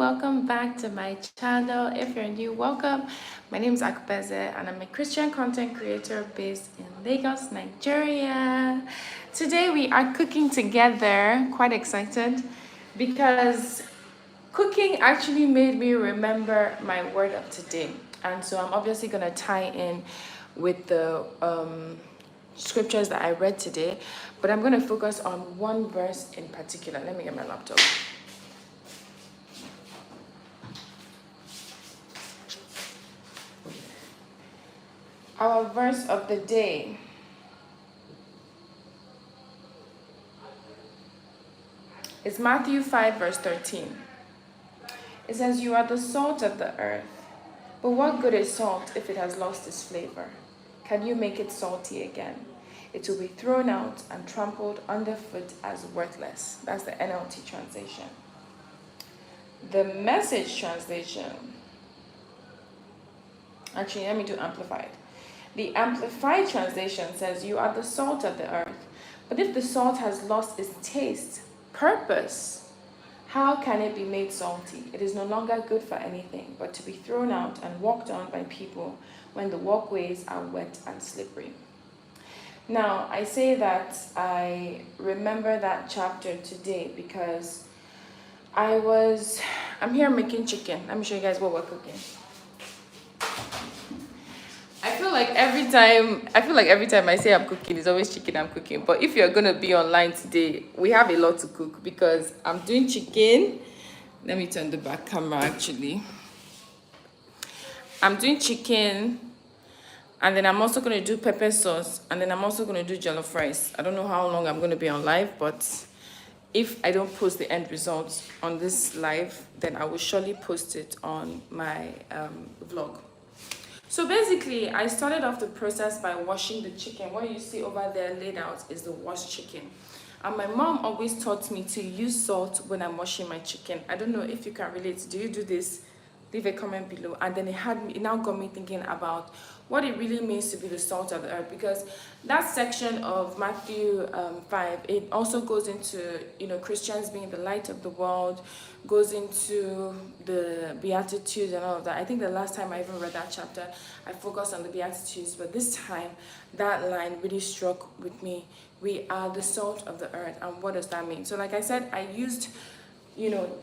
welcome back to my channel. If you're new, welcome. My name is Akpeze and I'm a Christian content creator based in Lagos, Nigeria. Today we are cooking together. Quite excited because cooking actually made me remember my word of today, and so I'm obviously going to tie in with the scriptures that I read today, but I'm going to focus on one verse in particular. Let me get my laptop. Our verse of the day is Matthew 5 verse 13. It says, "You are the salt of the earth, but what good is salt if it has lost its flavor? Can you make it salty again? It will be thrown out and trampled underfoot as worthless." That's the NLT translation. The Message translation, actually, let me do Amplified. The Amplified translation says, "You are the salt of the earth, but if the salt has lost its taste, purpose, how can it be made salty? It is no longer good for anything but to be thrown out and walked on by people when the walkways are wet and slippery." Now, I say that I remember that chapter today because I'm here making chicken. Let me show you guys what we're cooking. I feel like every time I say I'm cooking, it's always chicken I'm cooking. But if you're gonna be online today, we have a lot to cook because I'm doing chicken. Let me turn the back camera actually. I'm doing chicken, and then I'm also gonna do pepper sauce, and then I'm also gonna do jollof rice. I don't know how long I'm gonna be on live, but if I don't post the end results on this live, then I will surely post it on my vlog. So basically, I started off the process by washing the chicken. What you see over there laid out is the washed chicken. And my mom always taught me to use salt when I'm washing my chicken. I don't know if you can relate. Do you do this? Leave a comment below. And then it now got me thinking about what it really means to be the salt of the earth, because that section of Matthew 5, it also goes into, Christians being the light of the world, goes into the Beatitudes and all of that. I think the last time I even read that chapter, I focused on the Beatitudes, but this time that line really struck with me. We are the salt of the earth. And what does that mean? So like I said, I used,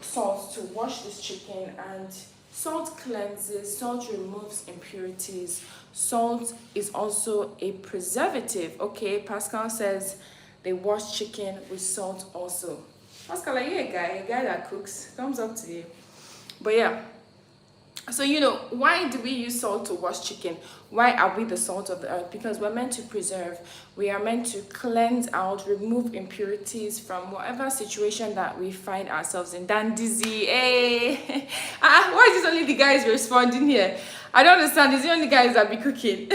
salt to wash this chicken, and salt cleanses, salt removes impurities. Salt is also a preservative. Okay, Pascal says they wash chicken with salt also. Pascal, are you a guy that cooks? Thumbs up to you. But yeah, so why do we use salt to wash chicken? Why are we the salt of the earth? Because we're meant to preserve. We are meant to cleanse out, remove impurities from whatever situation that we find ourselves in. Dan Dizzy, hey. Why is this only the guys responding here? I don't understand. It's the only guys that be cooking.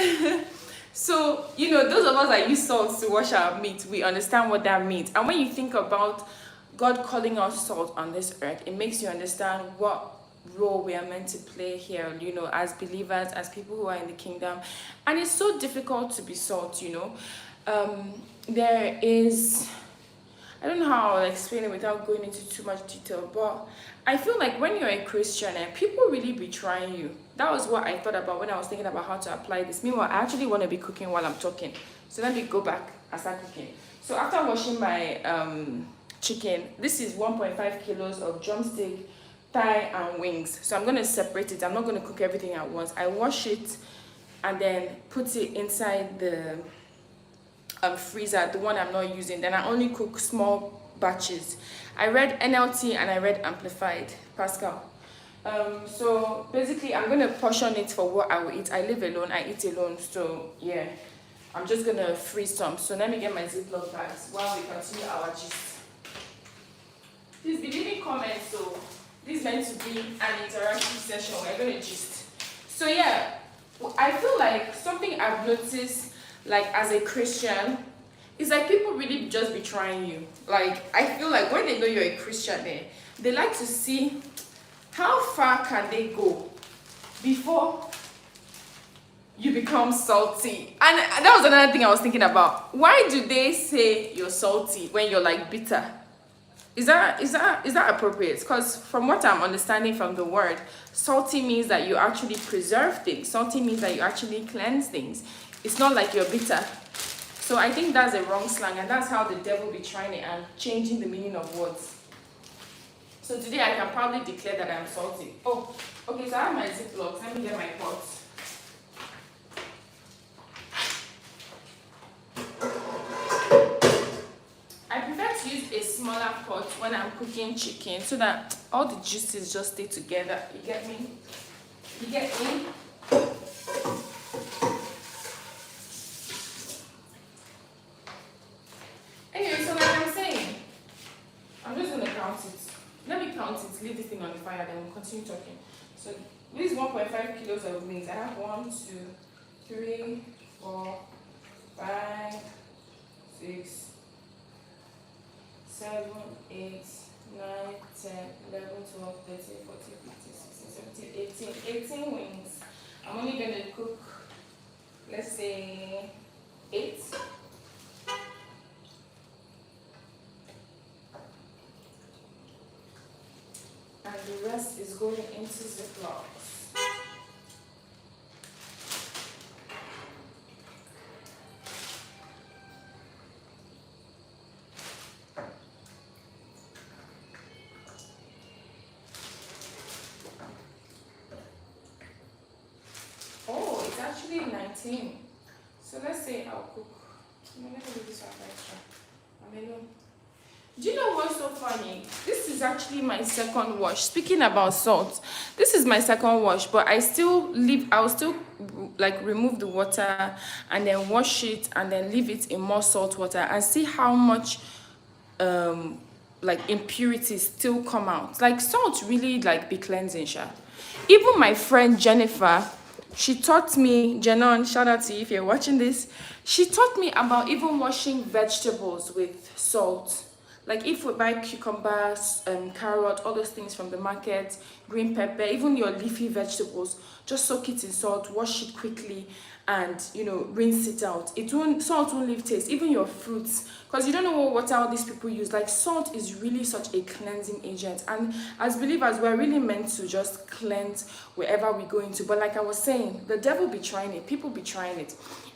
So, those of us that use salt to wash our meat, we understand what that means. And when you think about God calling us salt on this earth, it makes you understand what role we are meant to play here, as believers, as people who are in the kingdom. And it's so difficult to be salt. There is, I don't know how I'll explain it without going into too much detail, but I feel like when you're a Christian and people really be trying you. That was what I thought about when I was thinking about how to apply this. Meanwhile, I actually want to be cooking while I'm talking, so let me go back and start cooking. So after washing my chicken, this is 1.5 kilos of drumstick, thigh and wings. So I'm going to separate it. I'm not going to cook everything at once. I wash it and then put it inside the freezer, the one I'm not using. Then I only cook small batches. I read NLT and I read Amplified, Pascal. So basically I'm going to portion it for what I will eat. I live alone, I eat alone, so yeah, I'm just going to freeze some. So let me get my Ziploc bags while we continue our gist. Please be leaving comments, so this is meant to be an interactive session. We're going to gist. So yeah, I feel like something I've noticed, like as a Christian, is like people really just be trying you. Like I feel like when they know you're a Christian, they like to see how far can they go before you become salty. And that was another thing I was thinking about. Why do they say you're salty when you're like bitter? Is that appropriate? Because from what I'm understanding from the word, salty means that you actually preserve things. Salty means that you actually cleanse things. It's not like you're bitter. So I think that's a wrong slang, and that's how the devil be trying it and changing the meaning of words. So today I can probably declare that I'm salty. Oh, okay, so I have my Ziplocs. Let me get my pot. I prefer to use a smaller pot when I'm cooking chicken so that all the juices just stay together. You get me? You get me? Anyway, so like I'm saying, I'm just gonna count it. Let me count it, leave this thing on the fire, then we'll continue talking. So this 1.5 kilos of wings. I have 1, 2, 3, 4, 5, 6, 7, 8, 9, 10, 11, 12, 13, 14, 15, 16, 17, 18 wings. I'm only gonna cook, let's say, 8. And the rest is going into Ziplocs. Oh, it's actually 19. So let's say I'll cook. No, let me do this one extra. I'm alone. Do you know what's so funny? This is actually my second wash. Speaking about salt, this is my second wash, but I'll still like remove the water and then wash it and then leave it in more salt water and see how much like impurities still come out. Like salt really like be cleansing, sha. Even my friend Jennifer, she taught me, Jenon, shout out to you if you're watching this. She taught me about even washing vegetables with salt. Like if we buy cucumbers, carrot, all those things from the market, green pepper, even your leafy vegetables, just soak it in salt, wash it quickly, and rinse it out. Salt won't leave taste. Even your fruits, because you don't know what water all these people use. Like salt is really such a cleansing agent, and as believers, we're really meant to just cleanse wherever we go into. But like I was saying, the devil be trying it, people be trying it,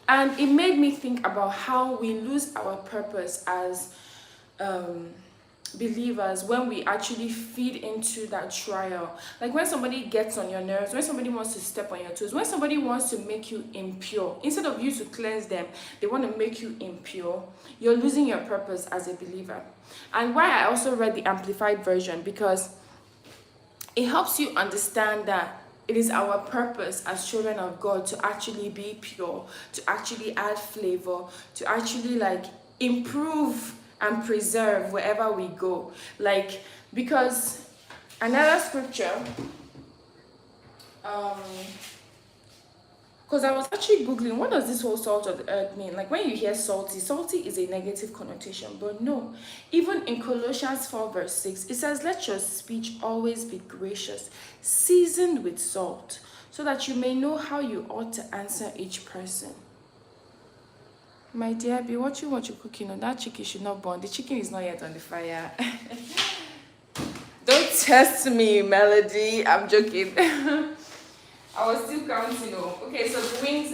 and it made me think about how we lose our purpose as believers when we actually feed into that trial. Like when somebody gets on your nerves, when somebody wants to step on your toes, when somebody wants to make you impure, instead of you to cleanse them, they want to make you impure. You're losing your purpose as a believer. And why I also read the Amplified Version, because it helps you understand that it is our purpose as children of God to actually be pure, to actually add flavor, to actually like improve and preserve wherever we go. Like, because another scripture, because I was actually googling, what does this whole salt of the earth mean? Like when you hear salty, salty is a negative connotation, but no. Even in Colossians 4 verse 6, it says, let your speech always be gracious, seasoned with salt, so that you may know how you ought to answer each person. My dear, be watching what you're cooking on. That chicken should not burn. The chicken is not yet on the fire. Don't test me, Melody. I'm joking. I was still counting. Okay, so the wings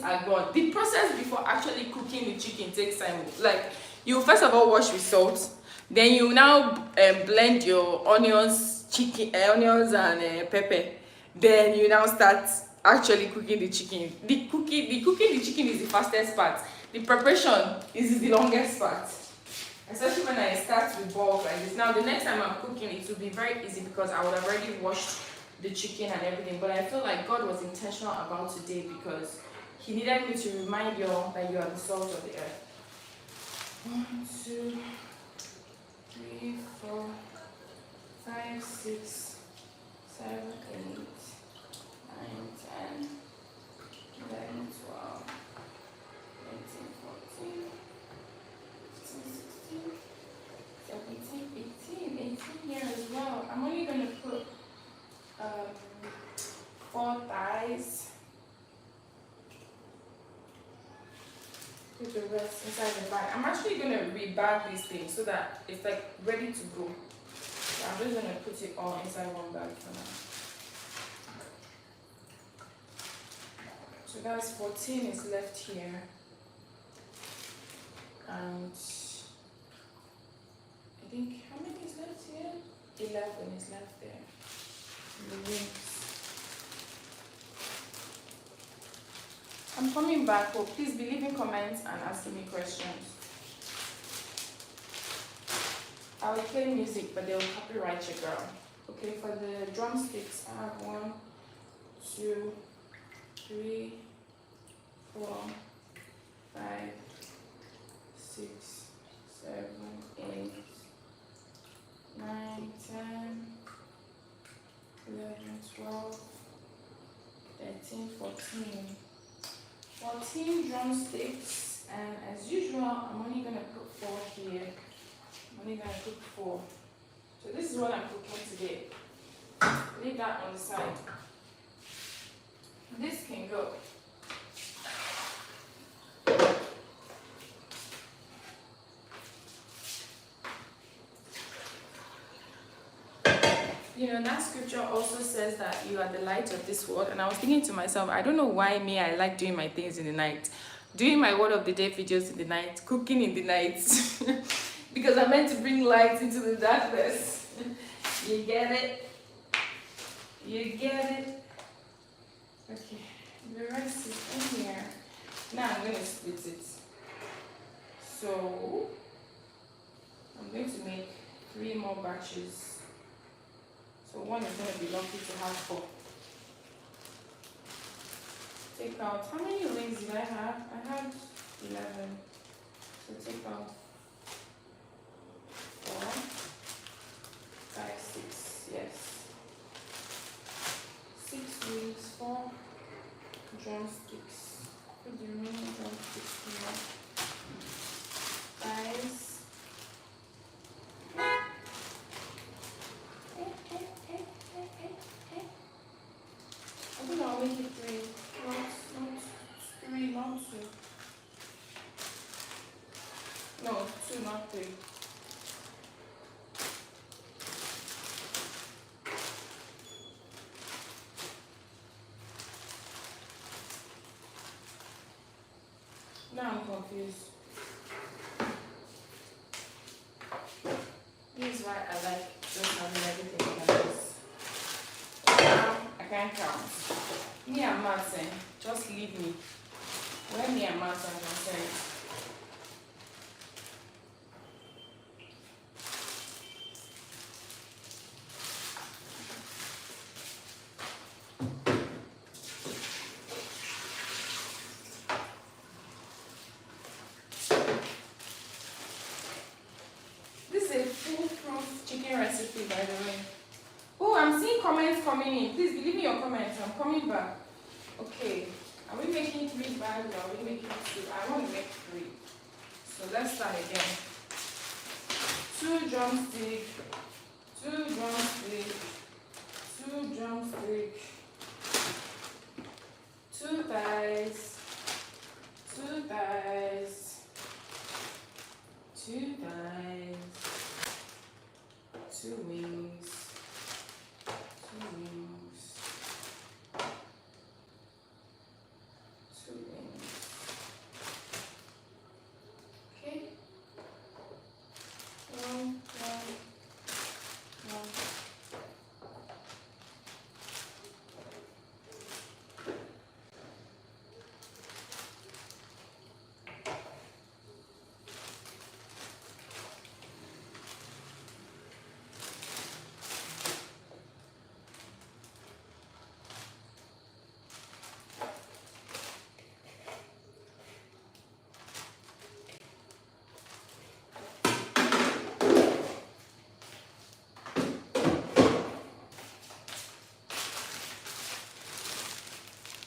are gone. The process before actually cooking the chicken takes time. Like you first of all wash with salt, then you now blend your onions, and pepper. Then you now start actually cooking the chicken. The cooking the chicken is the fastest part. The preparation is the longest part. Especially when I start with bulk like this. Now the next time I'm cooking, it will be very easy because I would have already washed the chicken and everything. But I feel like God was intentional about today because He needed me to remind you all that you are the salt of the earth. 1, 2, 3, 4, 5, 6, 7, 8. 9, 10, 11, 12, 13, 14, 15, 16, 17, 18 here as well. I'm only going to put 4 thighs, put the rest inside the bag. I'm actually gonna rebag these things so that it's like ready to go. So I'm just gonna put it all inside one bag for now. So that's 14 is left here. And I think, how many is left here? 11 is left there. The wings. I'm coming back, so please be leaving comments and asking me questions. I will play music, but they will copyright your girl. Okay, for the drumsticks, I have 1, 2, 3, 4, 5, 6, 7, 8, 9, 10, 11, 12, 13, 14. 14 drumsticks, and as usual, I'm only gonna put 4 here. I'm only gonna cook 4. So this is what I'm cooking today. Leave that on the side. This can go. You know, that scripture also says that you are the light of this world. And I was thinking to myself, I don't know why I like doing my things in the night. Doing my word of the day videos in the night, cooking in the night. Because I'm meant to bring light into the darkness. You get it? You get it? Okay, the rest is in here. Now I'm going to split it. So, I'm going to make 3 more batches. So one is going to be lucky to have 4. Take out, how many rings did I have? I had 11. So take out 4, 5, 6, yes. 6 rings, 4 drumsticks. Put the remaining drumsticks here. Guys. I think I'll make it 3, not 3, not 2. No, 2, not 3. Now I'm confused. This is why I like just having everything like this. Now I can't count. Me and Martin, just leave me. Where me and Martin are concerned. This is a foolproof chicken recipe, by the way. Oh, I'm seeing comments coming in. Please leave me your comments. I'm coming back. Okay. Are we making 3 bags or are we making 2? I want to make 3. So let's start again. 2 drumstick, 2 drumstick, 2 drumstick, 2 thighs, 2 thighs, 2 thighs, 2 wings, 2 wings, 2 wings. Okay. 1.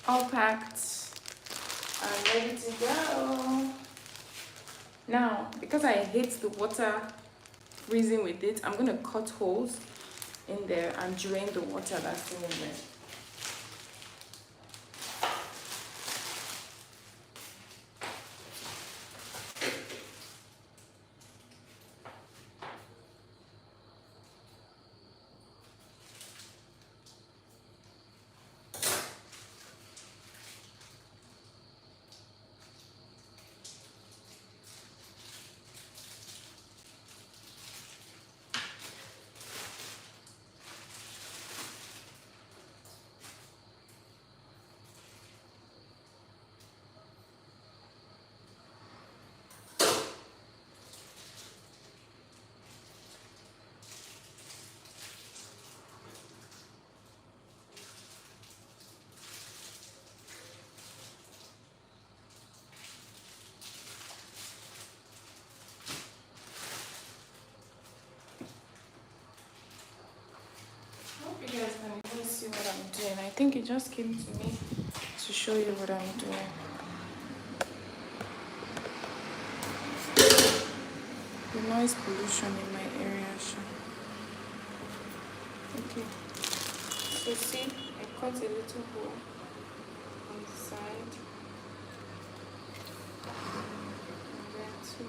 All packed and ready to go. Now, because I hate the water freezing with it, I'm going to cut holes in there and drain the water that's in there. think it just came to me to show you what I'm doing. The noise pollution in my area. Okay. So see, I cut a little hole on the side. And then two.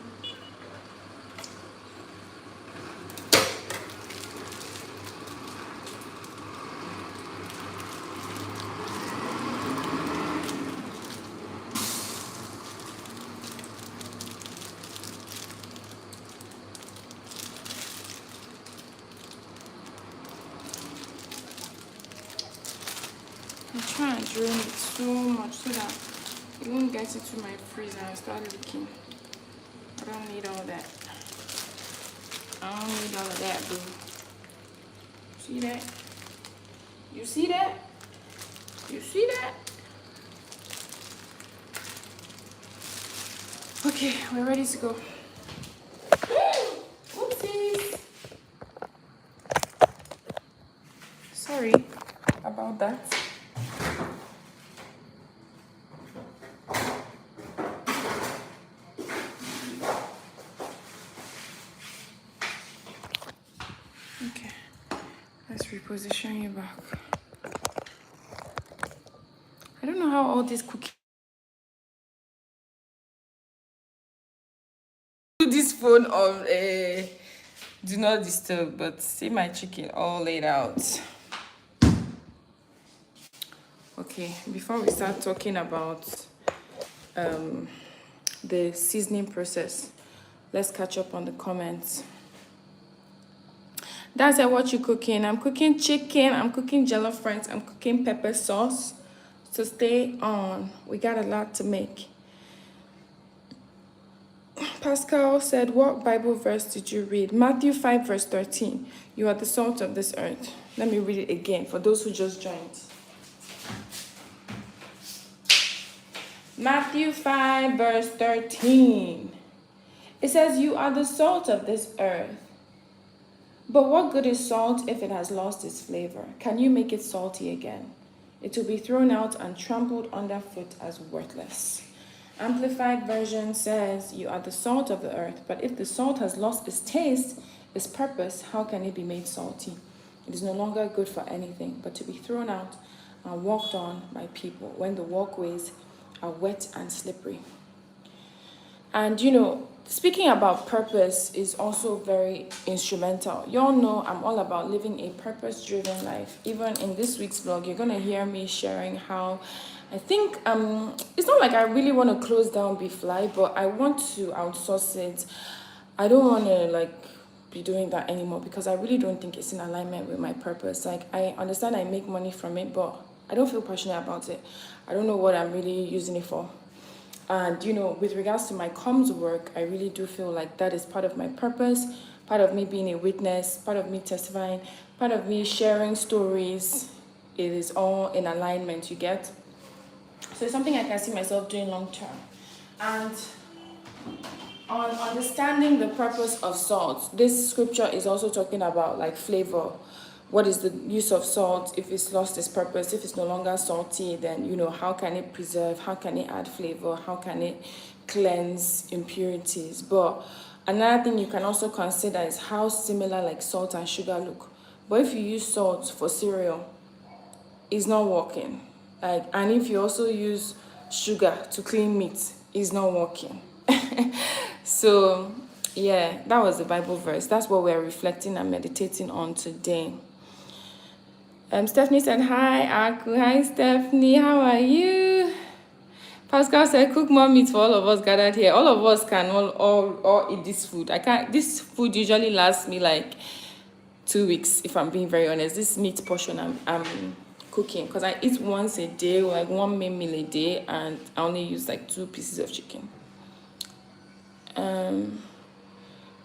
I'm trying to drain it so much so that it won't get into my freezer and start leaking. I don't need all that. I don't need all of that, boo. See that? You see that? You see that? Okay, we're ready to go. Oopsies. Sorry about that. Okay, let's reposition you back. I don't know how all this cooking. Put this phone on do not disturb, but see my chicken all laid out. Okay, before we start talking about the seasoning process, let's catch up on the comments. That's what you're cooking. I'm cooking chicken, I'm cooking jollof rice, I'm cooking pepper sauce. So stay on. We got a lot to make. Pascal said, what Bible verse did you read? Matthew 5 verse 13. You are the salt of this earth. Let me read it again for those who just joined. Matthew 5 verse 13. It says, you are the salt of this earth. But what good is salt if it has lost its flavor? Can you make it salty again? It will be thrown out and trampled underfoot as worthless. Amplified version says, you are the salt of the earth, but if the salt has lost its taste, its purpose, how can it be made salty? It is no longer good for anything, but to be thrown out and walked on by people when the walkways are wet and slippery. And you know, speaking about purpose is also very instrumental. You all know I'm all about living a purpose-driven life. Even in this week's vlog, you're going to hear me sharing how I think it's not like I really want to close down BeFly, but I want to outsource it. I don't want to like be doing that anymore because I really don't think it's in alignment with my purpose. Like, I understand I make money from it, but I don't feel passionate about it. I don't know what I'm really using it for. And, you know, with regards to my comms work, I really do feel like that is part of my purpose, part of me being a witness, part of me testifying, part of me sharing stories. It is all in alignment, you get? So it's something I can see myself doing long term. And on understanding the purpose of salt, this scripture is also talking about like flavor. What is the use of salt if it's lost its purpose? If it's no longer salty, then, you know, how can it preserve? How can it add flavor? How can it cleanse impurities? But another thing you can also consider is how similar like salt and sugar look. But if you use salt for cereal, it's not working. Like, and if you also use sugar to clean meat, it's not working. So yeah, that was the Bible verse. That's what we're reflecting and meditating on today. Stephanie said, hi, Aku. Hi, Stephanie. How are you? Pascal said, cook more meat for all of us gathered here. All of us can all eat this food. I can't. This food usually lasts me like 2 weeks, if I'm being very honest. This meat portion I'm cooking, because I eat once a day, like one main meal a day, and I only use like 2 pieces of chicken.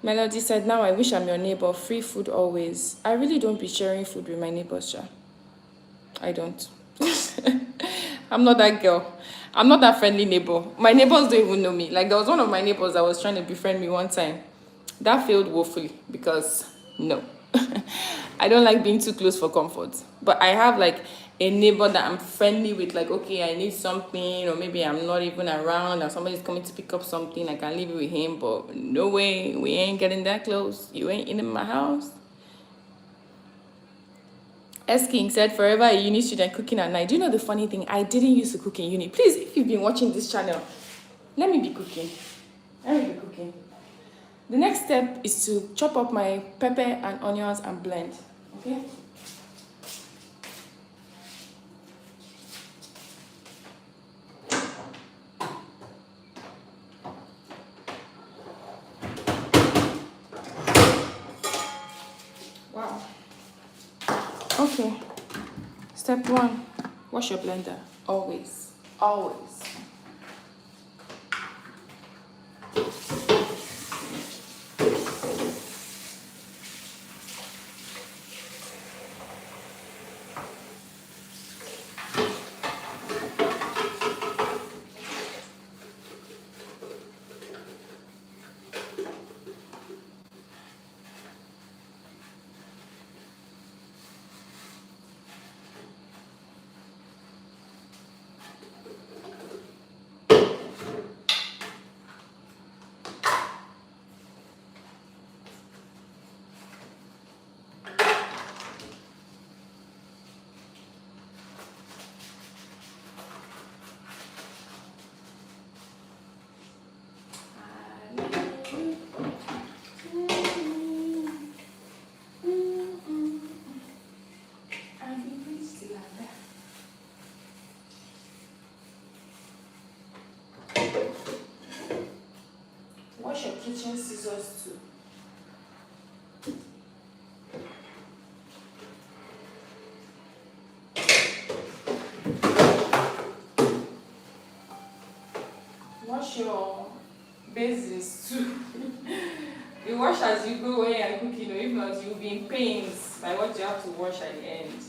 Melody said, now I wish I'm your neighbor. Free food always. I really don't be sharing food with my neighbors, Sha. I don't. I'm not that girl. I'm not that friendly neighbor. My neighbors don't even know me. Like, there was one of my neighbors that was trying to befriend me one time. That failed woefully because, no. I don't like being too close for comfort. But I have, like, a neighbor that I'm friendly with, like, okay, I need something, or maybe I'm not even around and somebody's coming to pick up something, I can leave it with him, but no way, we ain't getting that close. You ain't in my house. S King said, forever a uni student cooking at night. Do you know the funny thing? I didn't used to cook in uni. Please, if you've been watching this channel, let me be cooking. Let me be cooking. The next step is to chop up my pepper and onions and blend. Okay? Wow. Okay. Step 1. Wash your blender. Always. Always. Wash your kitchen scissors too. Wash your bases too. You wash as you go when you're cooking, or if not, you'll be in pains by what you have to wash at the end.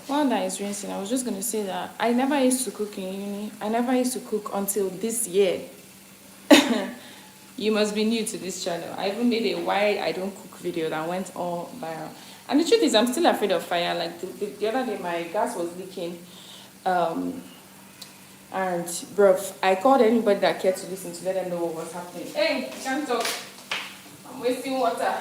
While that is rinsing, I was just going to say that I never used to cook in uni. I never used to cook until this year. You must be new to this channel. I even made a why I don't cook video that went all viral. And the truth is, I'm still afraid of fire. Like the other day, my gas was leaking. And bro, I called anybody that cared to listen to let them know what was happening. Hey, you can't talk. I'm wasting water.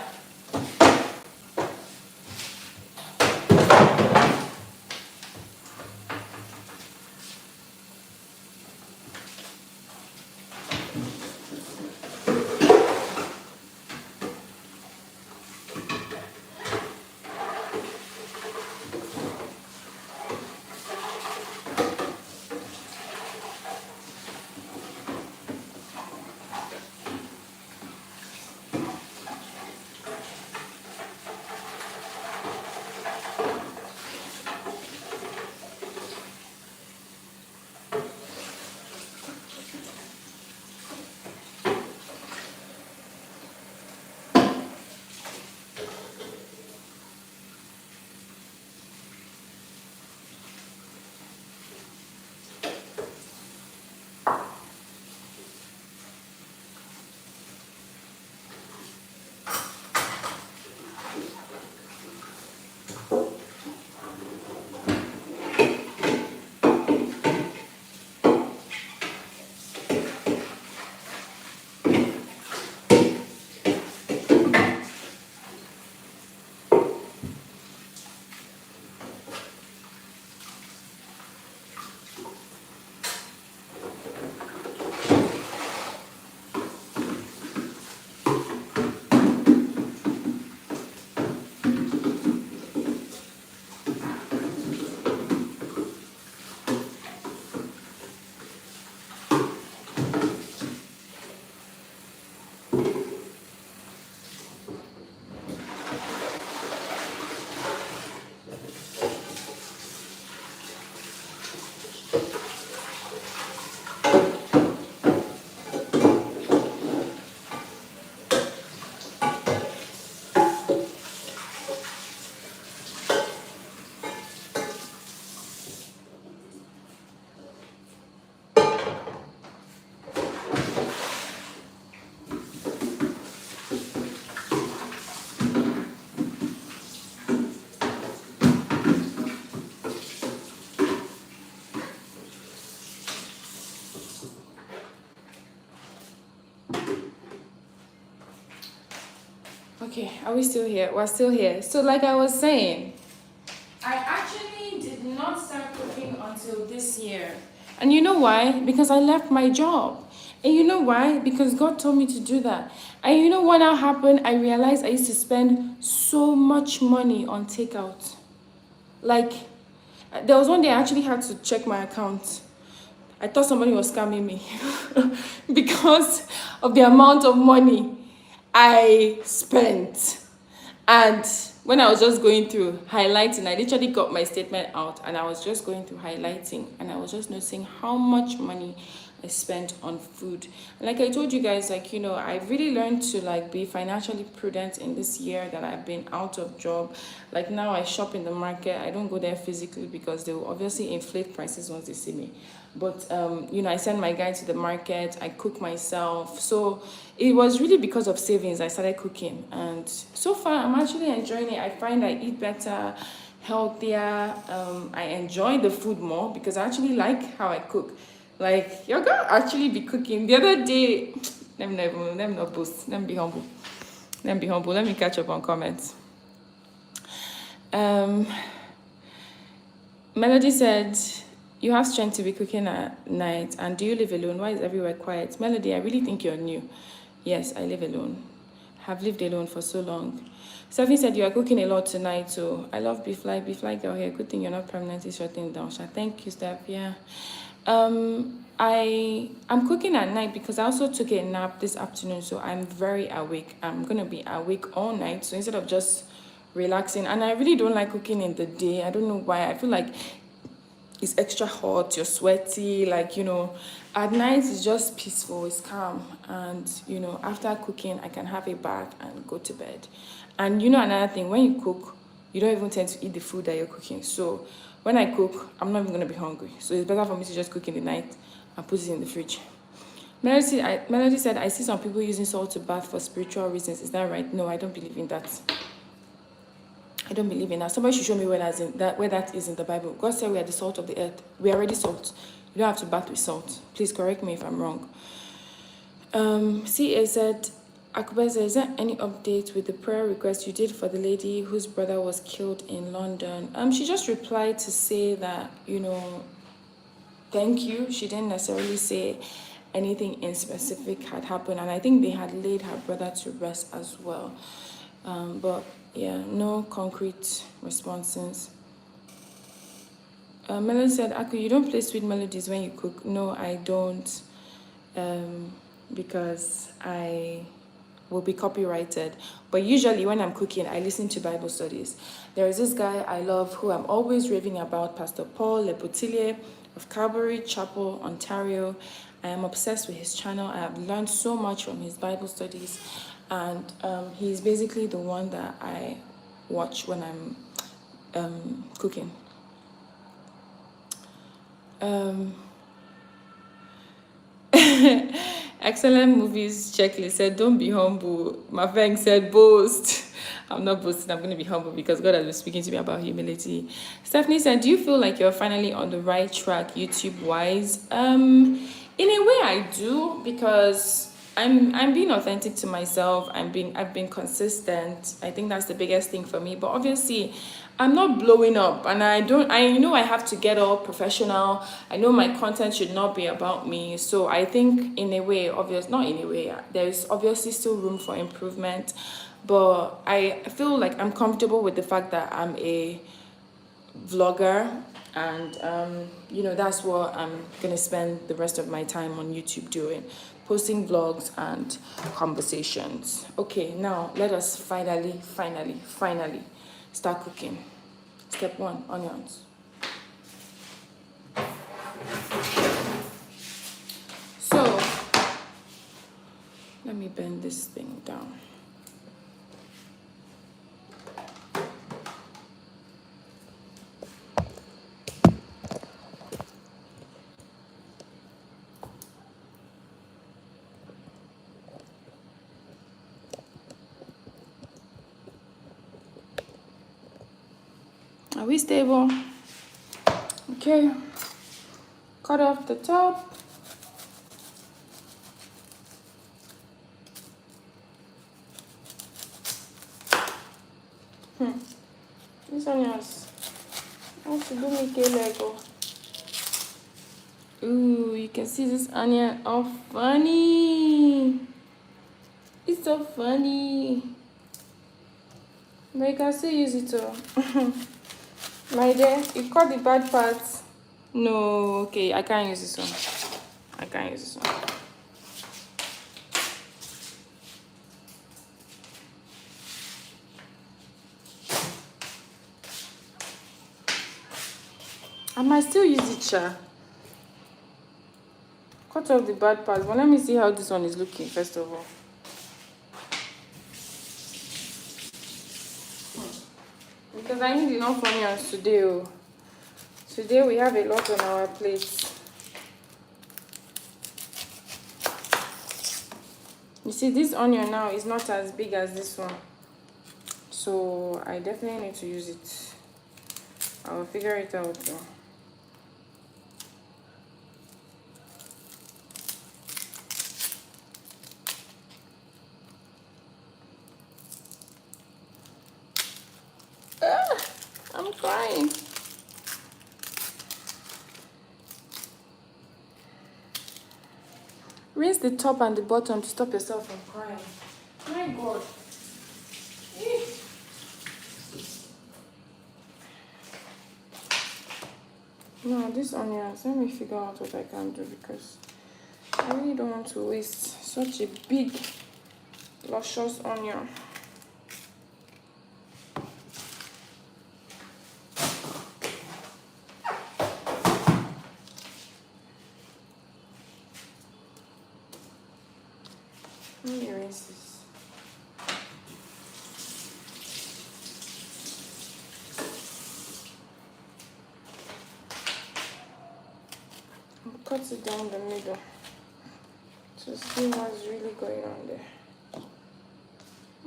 Okay, are we still here? We're still here. So, like I was saying, I actually did not start cooking until this year. And you know why? Because I left my job. And you know why? Because God told me to do that. And you know what now happened? I realized I used to spend so much money on takeout. Like, there was one day I actually had to check my account. I thought somebody was scamming me because of the amount of money I spent. And when I was just going through highlighting, I literally got my statement out and I was just going through highlighting and I was just noticing how much money I spent on food. And like I told you guys, like, you know, I've really learned to like be financially prudent in this year that I've been out of job. Like now I shop in the market. I don't go there physically because they will obviously inflate prices once they see me. But you know, I send my guy to the market, I cook myself. So it was really because of savings I started cooking, and so far I'm actually enjoying it. I find I eat better, healthier. I enjoy the food more because I actually like how I cook. Like you're gonna actually be cooking. The other day, let me not boast. Let me be humble. Let me be humble. Let me catch up on comments. Um, Melody said, "You have strength to be cooking at night, and do you live alone? Why is everywhere quiet?" Melody, I really think you're new. Yes, I live alone. Have lived alone for so long. Stephanie said, "You are cooking a lot tonight, so I love beef like girl here. Good thing you're not permanently shutting down, Sha. Thank you, Steph. Yeah. I'm cooking at night because I also took a nap this afternoon, so I'm very awake. I'm gonna be awake all night. So instead of just relaxing, and I really don't like cooking in the day. I don't know why. I feel like it's extra hot, you're sweaty, like, you know, at night it's just peaceful, it's calm. And, you know, after cooking, I can have a bath and go to bed. And, you know, another thing, when you cook, you don't even tend to eat the food that you're cooking. So when I cook, I'm not even going to be hungry. So it's better for me to just cook in the night and put it in the fridge. Melody said, "I see some people using salt to bath for spiritual reasons. Is that right?" No, I don't believe in that. I don't believe in that. Somebody should show me where that is in the Bible. God said we are the salt of the earth. We are already salt. You don't have to bath with salt. Please correct me if I'm wrong. CA said, Akubeze, is there any update with the prayer request you did for the lady whose brother was killed in London? She just replied to say that, you know, thank you. She didn't necessarily say anything in specific had happened, and I think they had laid her brother to rest as well. But yeah, no concrete responses. Melody said, "Aku, you don't play sweet melodies when you cook." No, I don't, because I will be copyrighted. But usually when I'm cooking, I listen to Bible studies. There is this guy I love who I'm always raving about, Pastor Paul Lepotilier of Calvary Chapel, Ontario. I am obsessed with his channel. I have learned so much from his Bible studies. And he's basically the one that I watch when I'm cooking. Excellent movies checklist said, "Don't be humble." Mafeng said, "Boast." I'm not boasting. I'm going to be humble because God has been speaking to me about humility. Stephanie said, "Do you feel like you're finally on the right track YouTube wise?" In a way, I do, because I'm being authentic to myself. I've been consistent. I think that's the biggest thing for me. But obviously, I'm not blowing up, and I know I have to get all professional. I know my content should not be about me. So I think in a way, not in a way, there's obviously still room for improvement. But I feel like I'm comfortable with the fact that I'm a vlogger, and you know, that's what I'm gonna spend the rest of my time on YouTube doing, posting vlogs and conversations. Okay, now let us finally start cooking. Step 1, onions. So let me bend this thing down. Are we stable? Okay. Cut off the top. This onions. Want to do me Lego. Ooh, you can see this onion. Oh, funny. It's so funny. But you can still use it too. My dear, you cut the bad parts. No, okay, I can't use this one. I can't use this one. I might still use it, Sha. Cut off the bad parts, but let me see how this one is looking first of all. Because I need enough onions today. Oh. Today we have a lot on our plates. You see, this onion now is not as big as this one. So I definitely need to use it. I will figure it out though. I'm crying. Rinse the top and the bottom to stop yourself from crying. My God. No, this onions, let me figure out what I can do because I really don't want to waste such a big, luscious onion. Let me erase this. I'll cut it down the middle to see what's really going on there. I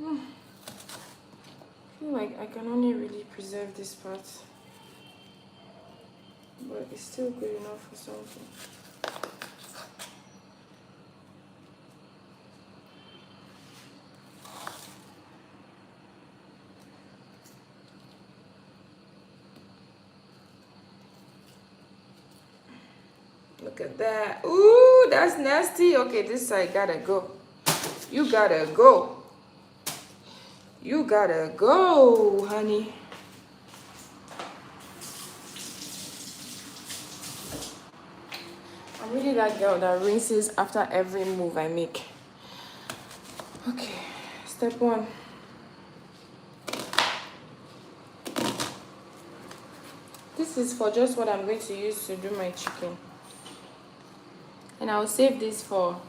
feel like I can only really preserve this part, but it's still good enough for something. Look at that. Ooh, that's nasty. Okay, this side gotta go. You gotta go. You gotta go, honey. I'm really that girl that rinses after every move I make. Okay, step one. This is for just what I'm going to use to do my chicken. And I'll save this for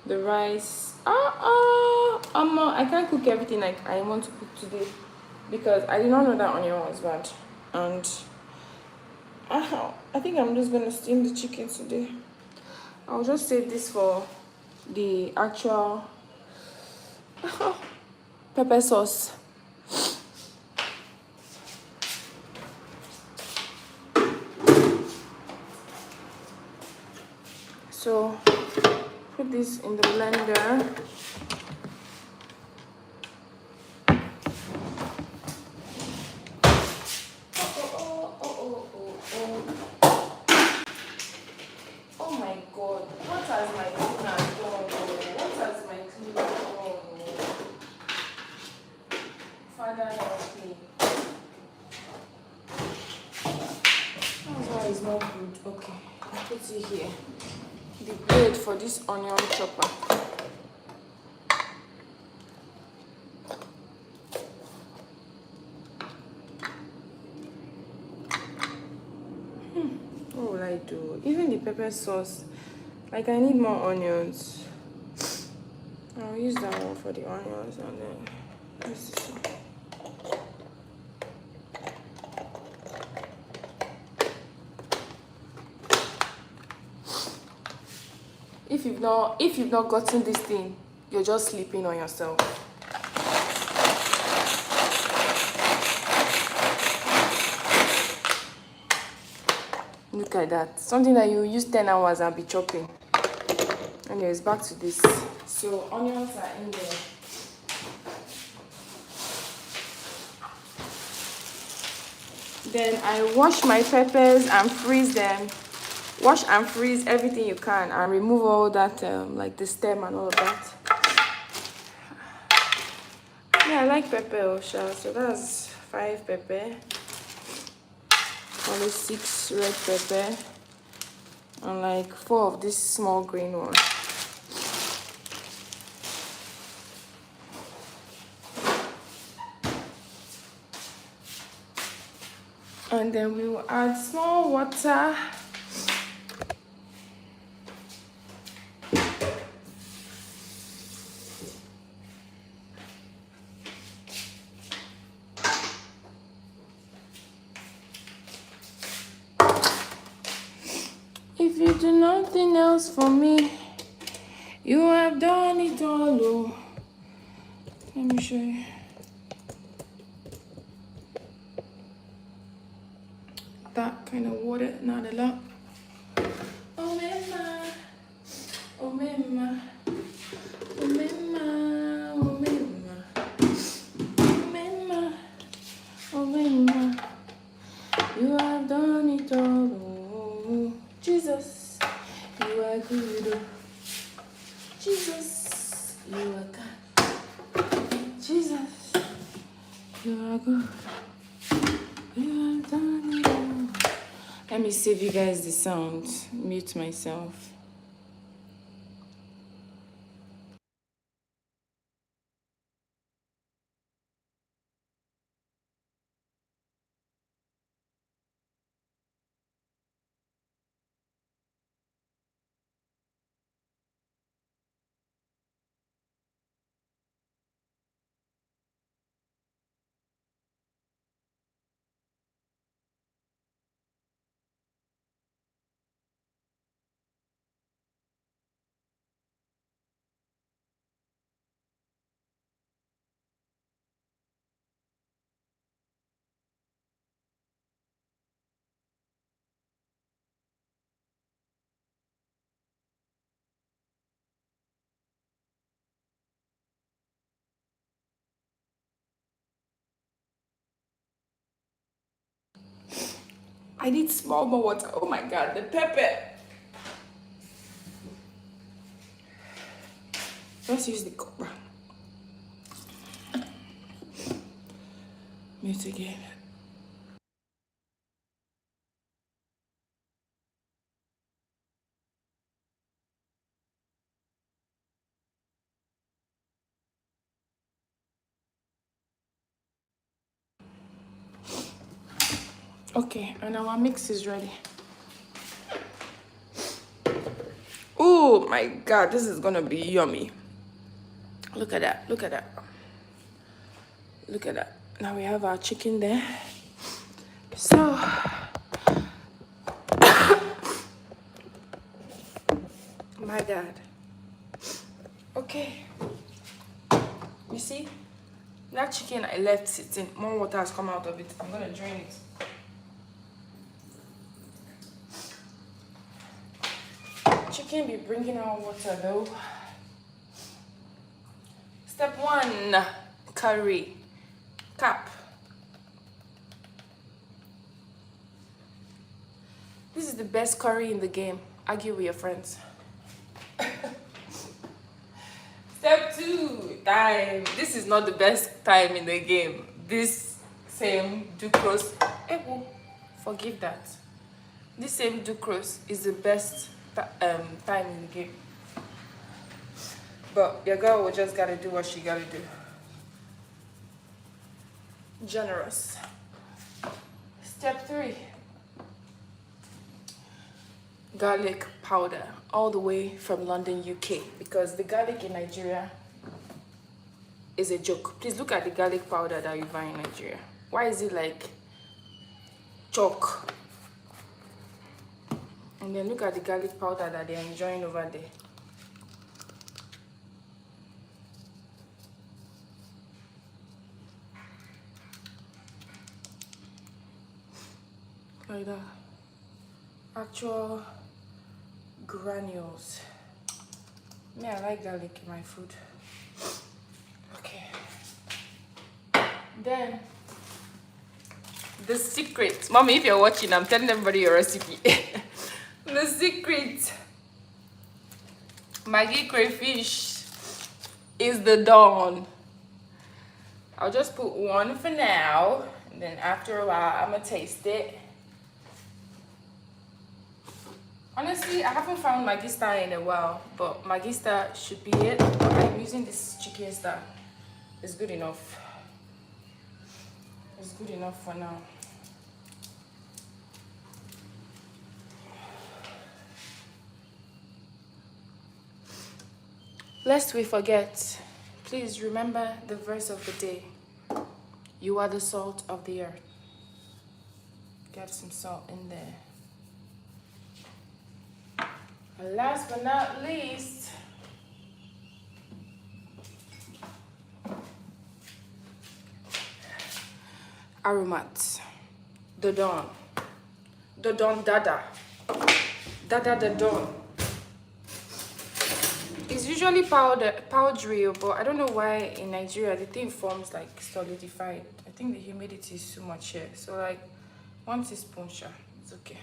the rice. I can't cook everything like I want to cook today because I did not know that onion was bad. And I think I'm just going to steam the chicken today. I'll just save this for the actual pepper sauce. So put this in the blender. Oh my God, what has my cleaner done? What has my cleaner done? Father help me. That's why it's not good. Okay, I'll put it here. The blade for this onion chopper. What will I do? Even the pepper sauce, like I need more onions. I'll use that one for the onions and then this one. If you've not gotten this thing, you're just sleeping on yourself. Look at that. Something that you use 10 hours and be chopping. Anyways, back to this. So onions are in there. Then I wash my peppers and freeze them. Wash and freeze everything you can and remove all that, like the stem and all of that. Yeah, I like pepper, Osha. So that's 5 pepper, only 6 red pepper, and like 4 of this small green one. And then we will add small water. If you do nothing else for me, you have done it all. Oh. Let me show you. That kind of water, not a lot. Oh, mama. Oh, mama. Oh, mama. Oh, mama. Oh, mama. Oh, mama. You have done it all. Oh, Jesus, you are good. Jesus, you are kind. Jesus, you are good. You have done it all. Let me save you guys the sound. Mute myself. I need small more water. Oh my god, the pepper. Let's use the cup. Mute again. Okay, and our mix is ready. Oh my god, this is gonna be yummy. Look at that, look at that. Look at that. Now we have our chicken there. So, my god. Okay. You see? That chicken I left sitting, more water has come out of it. I'm gonna drain it. Chicken be bringing out water though. Step 1, curry. Cap. This is the best curry in the game. Argue with your friends. Step 2, thyme. This is not the best thyme in the game. This same Ducros, forgive that. This same Ducros is the best thyme in the game. But your girl will just gotta do what she gotta do. Generous. Step 3, garlic powder, all the way from London, UK, because the garlic in Nigeria is a joke. Please look at the garlic powder that you buy in Nigeria. Why is it like chalk? And then look at the garlic powder that they're enjoying over there. Like that. Actual granules. Me, I like garlic in my food. Okay. Then The secret. Mommy, if you're watching, I'm telling everybody your recipe. The secret. Maggi crayfish is the dawn. I'll just put one for now, and then after a while, I'm gonna taste it. Honestly, I haven't found Maggi Star in a while, but Maggi Star should be it. I'm using this chicken star. It's good enough. It's good enough for now. Lest we forget, please remember the verse of the day. You are the salt of the earth. Get some salt in there. And last but not least, aromat. The dawn. The dawn dada. Dada the dawn. It's usually powdery, but I don't know why in Nigeria the thing forms like solidified. I think the humidity is too much here. So like 1 teaspoon, it's okay.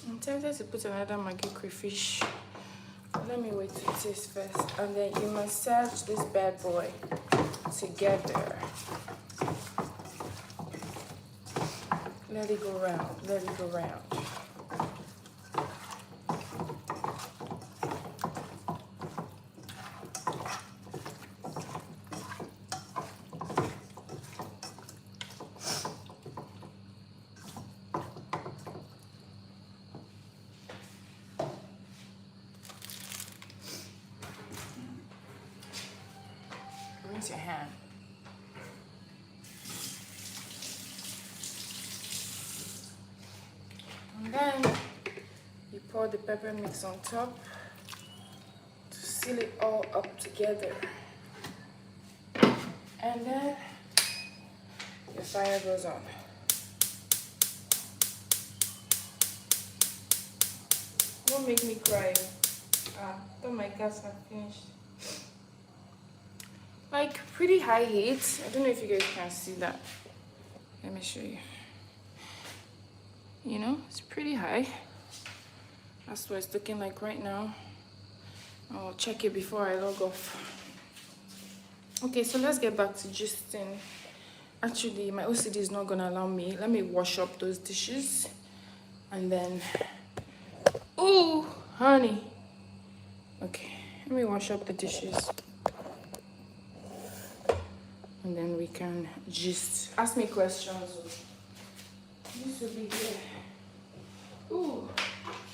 I'm tempted to put another Maggi crayfish. Let me wait to taste first. And then you massage this bad boy together. Let it go round. Let it go round. Rinse your hand. And then you pour the pepper mix on top to seal it all up together. And then your fire goes on. Don't make me cry. Thought my gas had finished. Like pretty high heat. I don't know if you guys can see that. Let me show you. You know, it's pretty high. That's what it's looking like right now. I'll check it before I log off. Okay, so let's get back to gisting. Actually, my OCD is not gonna allow me. Let me wash up those dishes. And then, ooh, honey. Okay, let me wash up the dishes. And then we can just ask me questions. This will be good. Ooh,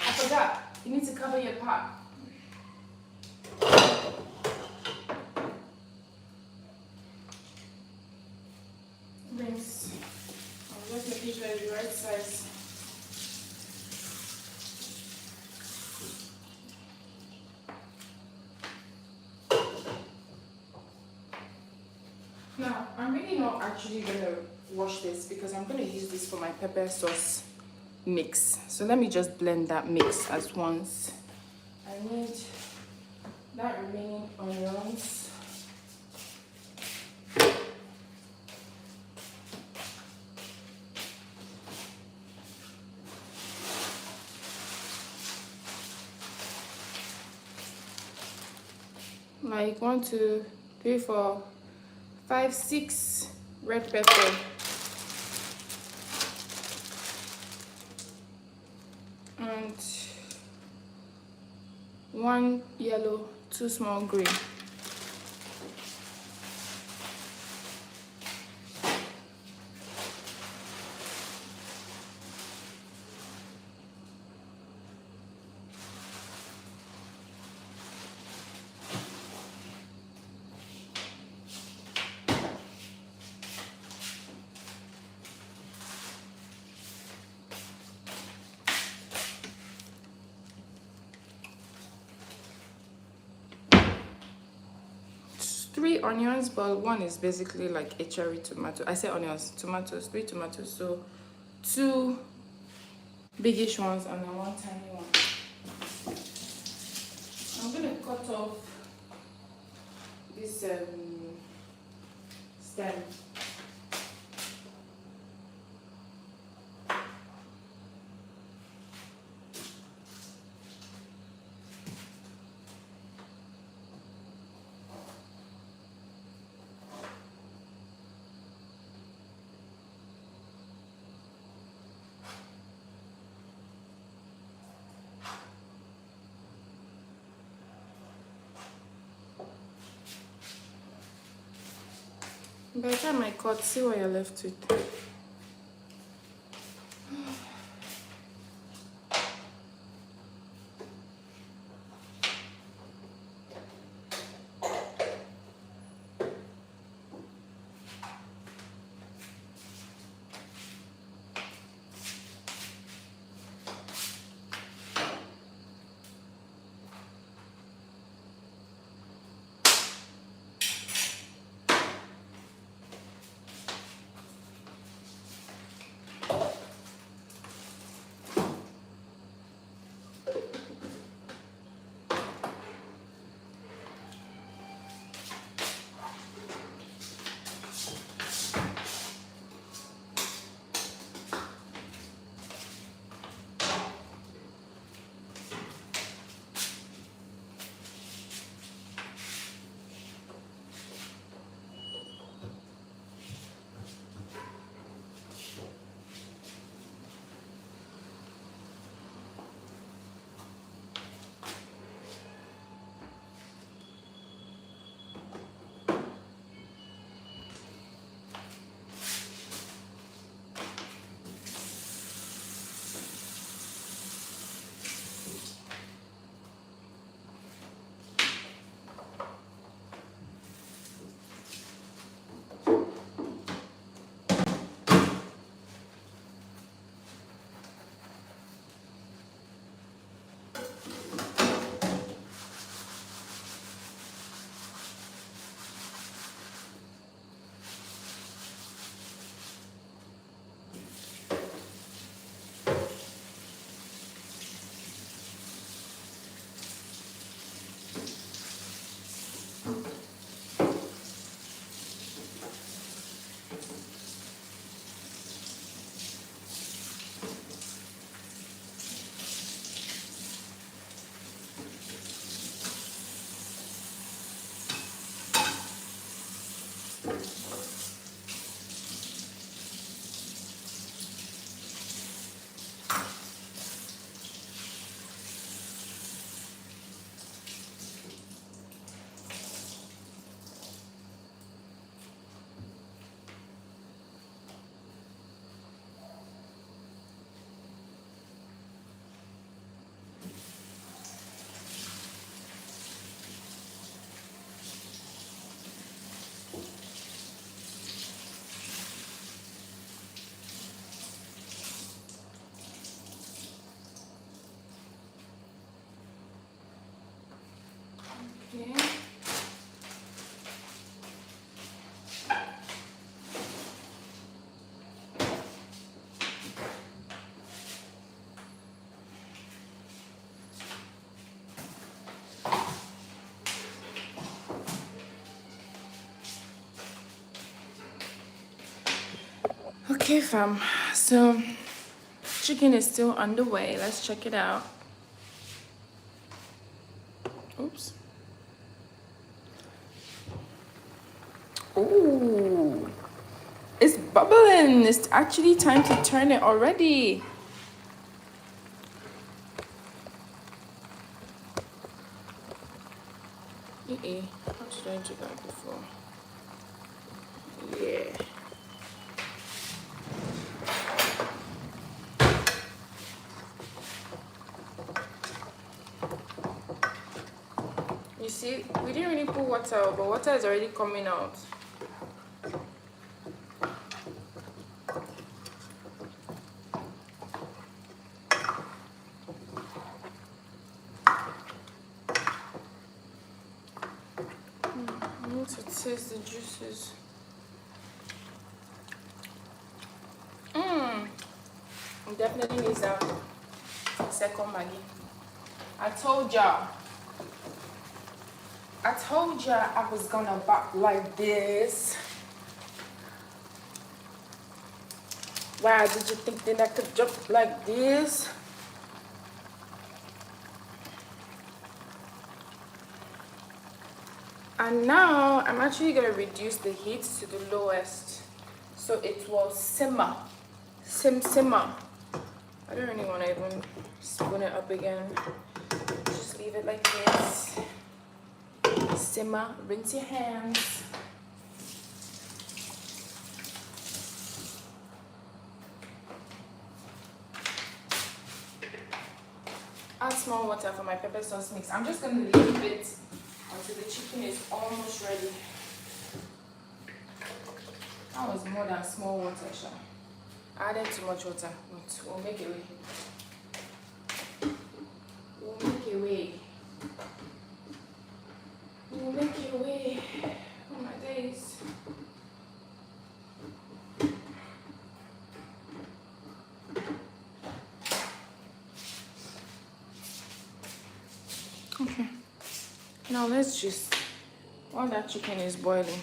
I forgot. You need to cover your pot. Rinse. I'm just making sure it's the right size. Now, I'm really not actually gonna wash this because I'm gonna use this for my pepper sauce mix. So let me just blend that mix at once. I need that remaining onions. Like 1, 2, 3, 4, 5, 6 red pepper. And 1 yellow, 2 small green. Three onions, but one is basically like a cherry tomato. I say onions, tomatoes, 3 tomatoes, so 2 biggish ones and then 1 tiny one. I'm gonna cut off this Then by the time I cut, see what you're left with. Okay. Okay, fam. So, chicken is still on the way. Let's check it out. Oops. Ooh. It's bubbling. It's actually time to turn it already. How did I do that before? Yeah. You see, we didn't really put water, but water is already coming out. I need to taste the juices. It definitely needs a second Maggi. I told y'all I was gonna bop like this. Why did you think that I could jump like this? And now I'm actually going to reduce the heat to the lowest, so it will simmer. Simmer. I don't really want to even spoon it up again. Just leave it like this. Simmer. Rinse your hands. Add small water for my pepper sauce mix. I'm just going to leave it until the chicken is almost ready. That was more than small water, Sha. I added too much water, but we'll make it way. We'll make it way. We'll make it way. Oh my days. Okay. Now let's just, while that chicken is boiling,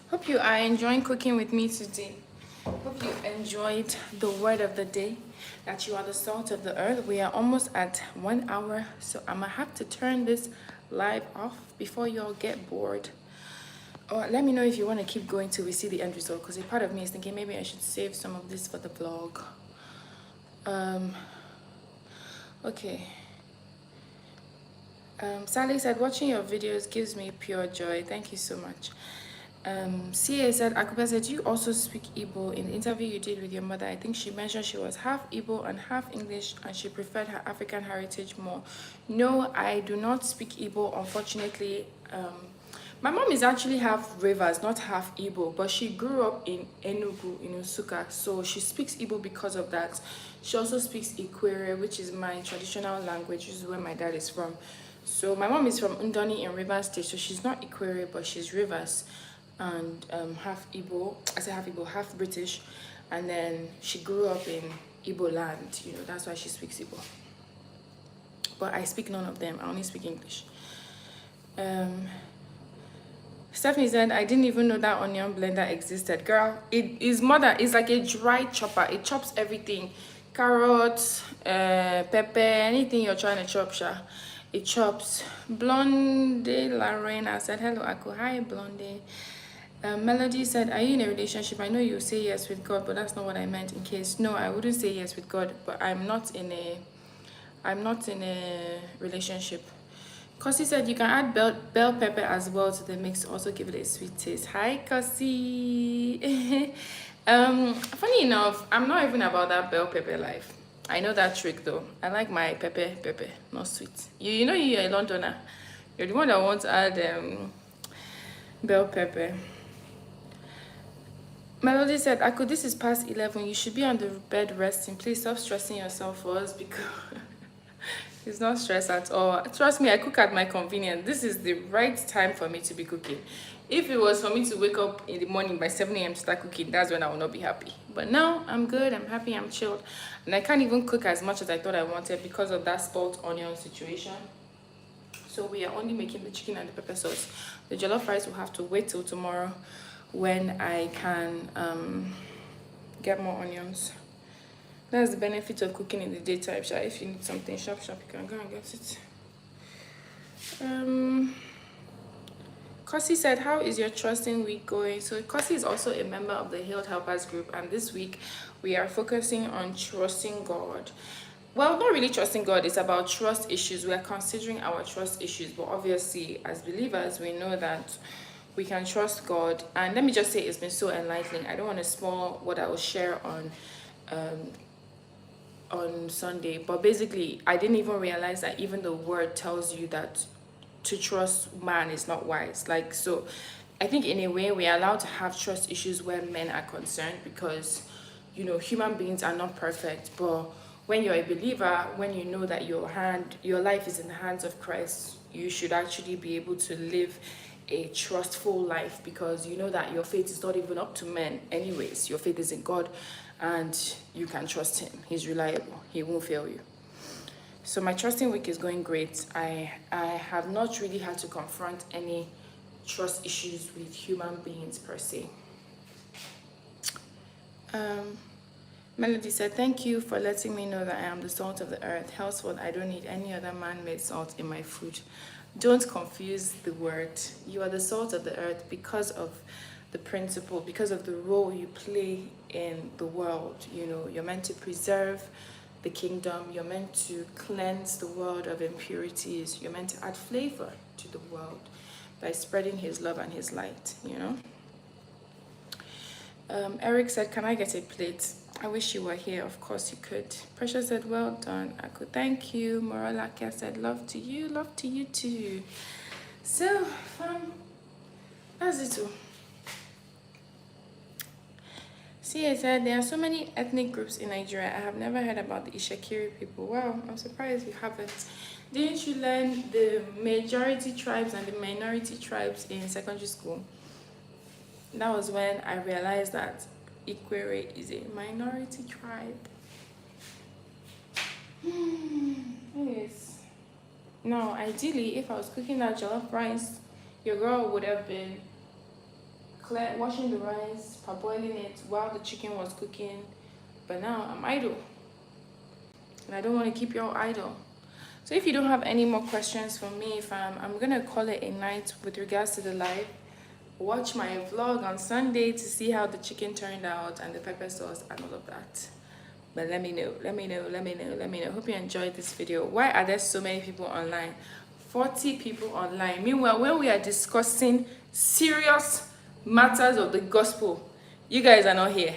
hope you are enjoying cooking with me today. Hope you enjoyed the word of the day, that you are the salt of the earth. We are almost at 1 hour, so I'm gonna have to turn this live off before you all get bored. Or let me know if you want to keep going till we see the end result, because a part of me is thinking maybe I should save some of this for the vlog. Okay. Sally said, watching your videos gives me pure joy. Thank you so much. CA said, Akuba said, you also speak Igbo. In the interview you did with your mother, I think she mentioned she was half Igbo and half English, and she preferred her African heritage more. No, I do not speak Igbo, unfortunately. My mom is actually half Rivers, not half Igbo, but she grew up in Enugu, in Nsukka, so she speaks Igbo because of that. She also speaks Ikwere, which is my traditional language, which is where my dad is from. So my mom is from Undoni in Rivers State, so she's not Ikwere, but she's Rivers, and half Igbo. I say half Igbo, half British, and then she grew up in Igbo land. You know, that's why she speaks Igbo. But I speak none of them. I only speak English. Stephanie said, I didn't even know that onion blender existed. Girl, it is mother. It's like a dry chopper. It chops everything. Carrots, pepper, anything you're trying to chop, Sha. It chops. Blonde Lorena said, hello, Aku. Hi, Blonde. Melody said, are you in a relationship? I know you say yes with God, but that's not what I meant. In case, no, I wouldn't say yes with God, but I'm not in a relationship. Kosi said you can add bell pepper as well to the mix, also give it a sweet taste. Hi, Kosi. Funny enough, I'm not even about that bell pepper life. I know that trick though. I like my pepper, not sweet. You know you're a Londoner. You're the one that wants to add bell pepper. Melody said, Aku, this is past 11. You should be on the bed resting. Please stop stressing yourself for us, because it's not stress at all. Trust me, I cook at my convenience. This is the right time for me to be cooking. If it was for me to wake up in the morning by 7 a.m. to start cooking, that's when I will not be happy. But now, I'm good, I'm happy, I'm chilled. And I can't even cook as much as I thought I wanted because of that spelt onion situation. So we are only making the chicken and the pepper sauce. The jollof rice will have to wait till tomorrow when I can get more onions. That's the benefit of cooking in the daytime. If you need something sharp, you can go and get it. Kosi said, how is your trusting week going? So Kosi is also a member of the Healed Helpers group, and this week we are focusing on trusting God. Well, not really trusting God, it's about trust issues. We are considering our trust issues, but obviously as believers we know that we can trust God. And let me just say, it's been so enlightening. I don't want to spoil what I will share on Sunday, but basically I didn't even realize that even the word tells you that to trust man is not wise. Like, so I think in a way we are allowed to have trust issues where men are concerned, because you know human beings are not perfect. But when you're a believer, when you know that your life is in the hands of Christ, you should actually be able to live a trustful life, because you know that your faith is not even up to men anyways. Your faith is in God, and you can trust him. He's reliable. He won't fail you. So my trusting week is going great. I have not really had to confront any trust issues with human beings per se. Melody said, thank you for letting me know that I am the salt of the earth. Henceforth, I don't need any other man-made salt in my food. Don't confuse the word. You are the salt of the earth because of the principle, because of the role you play in the world. You know, you're meant to preserve the kingdom. You're meant to cleanse the world of impurities. You're meant to add flavor to the world by spreading his love and his light, you know. Eric said, can I get a plate? I wish you were here. Of course you could. Precious said, well done. I could thank you. Moralaka said, love to you too. So, that's it too. See, I said, there are so many ethnic groups in Nigeria. I have never heard about the Ishakiri people. Wow, I'm surprised you haven't. Didn't you learn the majority tribes and the minority tribes in secondary school? That was when I realized that Ikwere is a minority tribe. Yes. Now, ideally, if I was cooking that jollof rice, your girl would have been washing the rice, parboiling it while the chicken was cooking. But now I'm idle. And I don't want to keep you all idle. So if you don't have any more questions for me, fam, I'm going to call it a night with regards to the live. Watch my vlog on Sunday to see how the chicken turned out and the pepper sauce and all of that. But let me know. Hope you enjoyed this video. Why are there so many people online? 40 people online. Meanwhile, when we are discussing serious matters of the gospel, you guys are not here.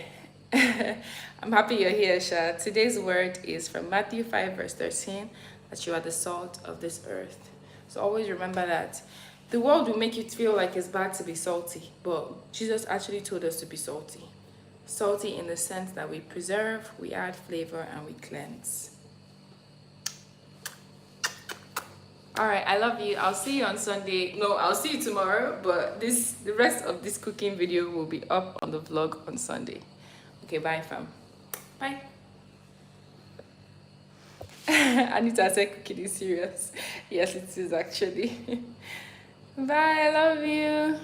I'm happy you're here, Sha. Today's word is from Matthew 5 verse 13, that you are the salt of this earth. So always remember that. The world will make you feel like it's bad to be salty, but Jesus actually told us to be salty. Salty in the sense that we preserve, we add flavor, and we cleanse. All right, I love you. I'll see you on Sunday. No, I'll see you tomorrow, but the rest of this cooking video will be up on the vlog on Sunday. Okay, bye, fam. Bye. Anita said cooking is serious. Yes, it is actually. Bye, I love you.